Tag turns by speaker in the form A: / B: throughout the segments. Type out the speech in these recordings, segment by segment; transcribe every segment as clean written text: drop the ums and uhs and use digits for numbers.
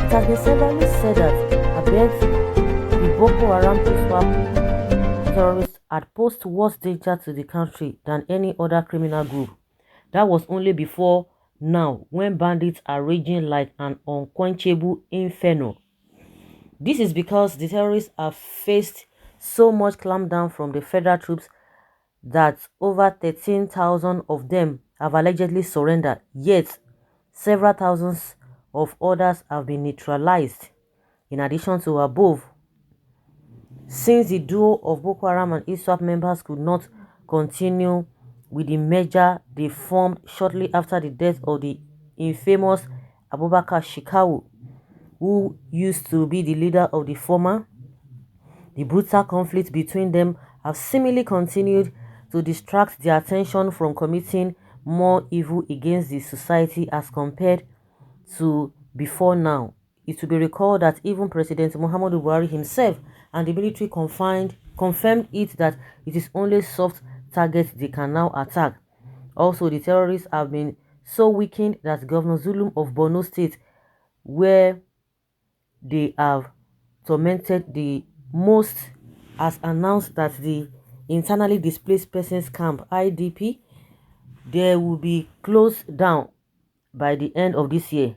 A: It has been severally said that abeg the Boko Haram ISWAP terrorists had posed worse danger to the country than any other criminal group. That was only before now, when bandits are raging like an unquenchable inferno. This is because the terrorists have faced so much clampdown from the federal troops that over 13,000 of them have allegedly surrendered, yet several thousands of others have been neutralized. In addition to above, since the duo of Boko Haram and ISWAP members could not continue with the merger they formed shortly after the death of the infamous Abubakar Shekau, who used to be the leader of the former, the brutal conflict between them have seemingly continued to distract their attention from committing more evil against the society as compared to before now. It will be recalled that even President Muhammadu Buhari himself and the military confirmed it that it is only soft targets they can now attack. Also, the terrorists have been so weakened that Governor Zulum of Borno State, where they have tormented the most, has announced that the internally displaced persons camp IDP there will be closed down by the end of this year.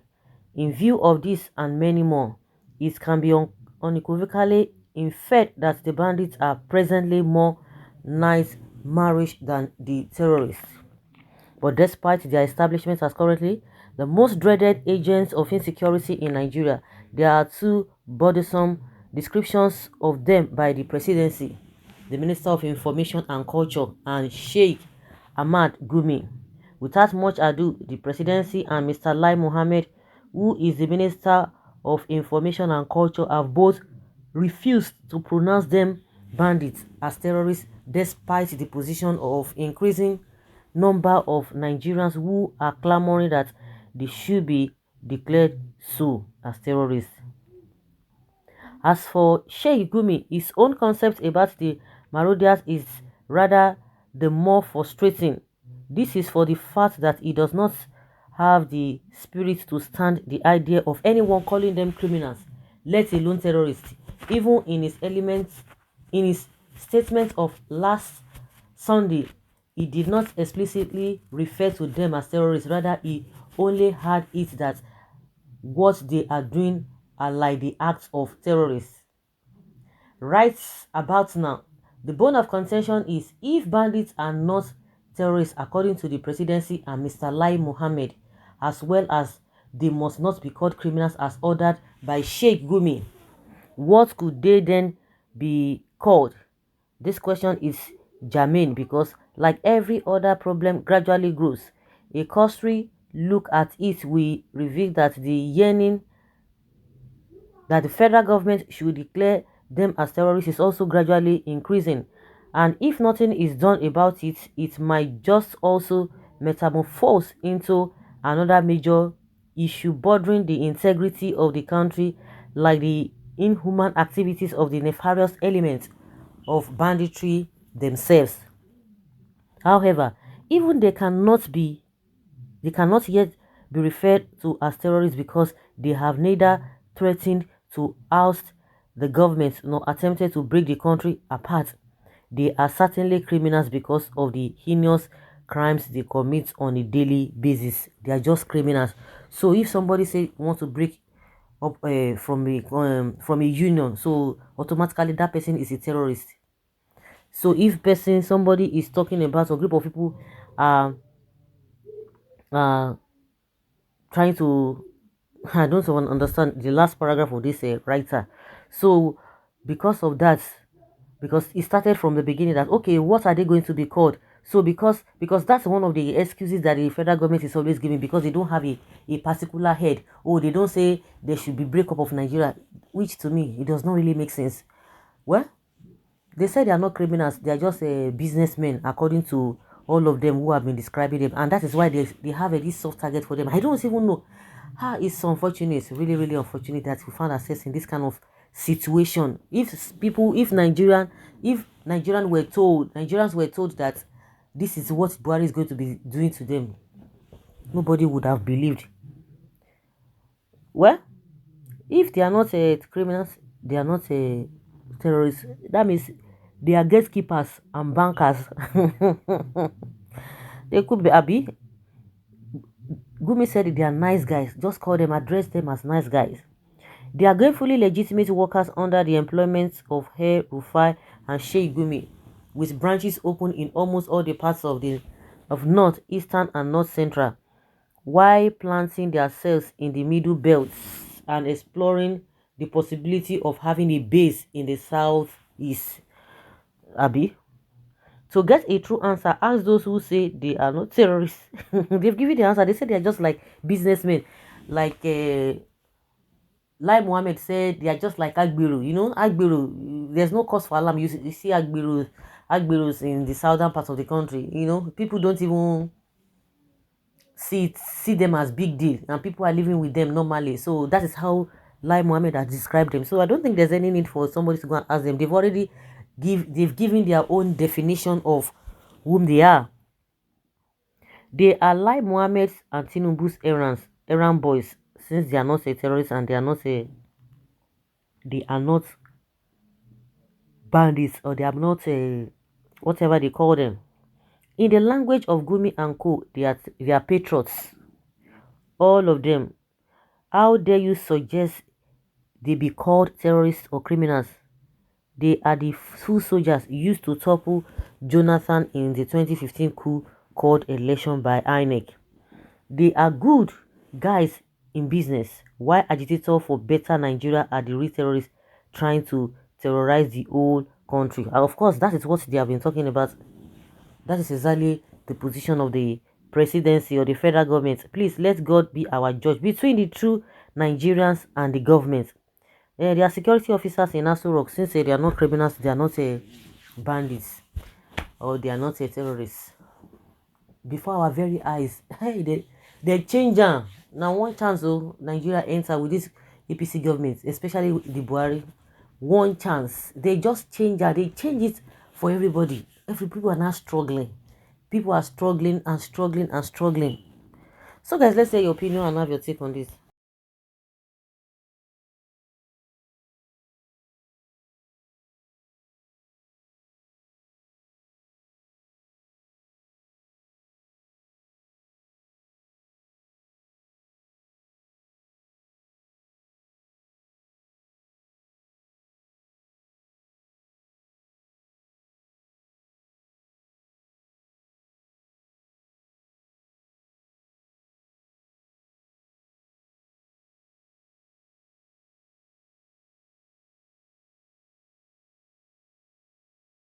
A: In view of this and many more, it can be unequivocally inferred that the bandits are presently more nice marriage than the terrorists. But despite their establishment as currently the most dreaded agents of insecurity in Nigeria, there are two bothersome descriptions of them by the presidency, the Minister of Information and Culture, and Sheikh Ahmad Gumi. Without much ado, the presidency and Mr. Lai Mohammed, who is the Minister of Information and Culture, have both refused to pronounce them bandits as terrorists, despite the position of increasing number of Nigerians who are clamoring that they should be declared so as terrorists. As for Sheikh Gumi, his own concept about the marauders is rather the more frustrating. This is for the fact that he does not have the spirit to stand the idea of anyone calling them criminals, let alone terrorists. Even in his statement of last Sunday, he did not explicitly refer to them as terrorists. Rather, he only had it that what they are doing are like the acts of terrorists. Right about now, the bone of contention is if bandits are not terrorists according to the presidency and Mr. Lai Mohammed, as well as they must not be called criminals as ordered by Sheikh Gumi, what could they then be called? This question is germane because, like every other problem gradually grows, a cursory look at it will reveal that the yearning that the federal government should declare them as terrorists is also gradually increasing, and if nothing is done about it, it might just also metamorphose into another major issue bordering the integrity of the country, like the inhuman activities of the nefarious elements of banditry themselves. However, even they cannot yet be referred to as terrorists because they have neither threatened to oust the government nor attempted to break the country apart. They are certainly criminals because of the heinous crimes they commit on a daily basis. They are just criminals. So if somebody say want to break up from a union, so automatically that person is a terrorist. So if somebody is talking about a group of people uh trying to I don't even understand the last paragraph of this writer. So because of that, because it started from the beginning that okay, what are they going to be called? So because that's one of the excuses that the federal government is always giving, because they don't have a particular head, or they don't say there should be breakup of Nigeria, which to me it does not really make sense. Well, they say they are not criminals, they are just businessmen according to all of them who have been describing them, and that is why they have this soft target for them. I don't even know. It's unfortunate, it's really really unfortunate that we found ourselves in this kind of situation. If Nigerians were told that this is what Buhari is going to be doing to them, nobody would have believed. Well, If they are not criminals, they are not terrorists. That means they are gatekeepers and bankers. They could be Abby. Gumi said they are nice guys. Just call them, address them as nice guys. They are gainfully legitimate workers under the employment of R1STŞ and Sheikh Gumi, with branches open in almost all the parts of North, Eastern, and North Central, while planting themselves in the middle belts and exploring the possibility of having a base in the Southeast. Abi, to get a true answer, ask those who say they are not terrorists. They've given the answer. They say they are just like businessmen, like Lai Mohammed said they are just like Agbiru. You know, Agbiru, there's no cause for alarm. You see Agbirus in the southern part of the country. You know, people don't even see them as big deal, and people are living with them normally. So that is how Lai Mohammed has described them. So I don't think there's any need for somebody to go and ask them. They've given their own definition of whom they are. They are Lai Mohammed's and Tinubu's errand boys, since they are not a terrorist and they are not bandits, or they are not whatever they call them. In the language of Gumi and Co, they are patriots. All of them. How dare you suggest they be called terrorists or criminals? They are the two soldiers used to topple Jonathan in the 2015 coup called election by INEC. They are good guys in business, while agitators for better Nigeria are the real terrorists trying to terrorize the whole country. And of course, that is what they have been talking about. That is exactly the position of the presidency or the federal government. Please let God be our judge between the true Nigerians and the government. They are security officers in Aso Rock. Since they are not criminals, they are not bandits, or they are not terrorists. Before our very eyes, hey, they change them. Now one chance, Nigeria enter with this APC government, especially with the Buhari. One chance, they just change that. They change it for everybody. Every people are now struggling. People are struggling and struggling and struggling. So guys, let's say your opinion and have your take on this.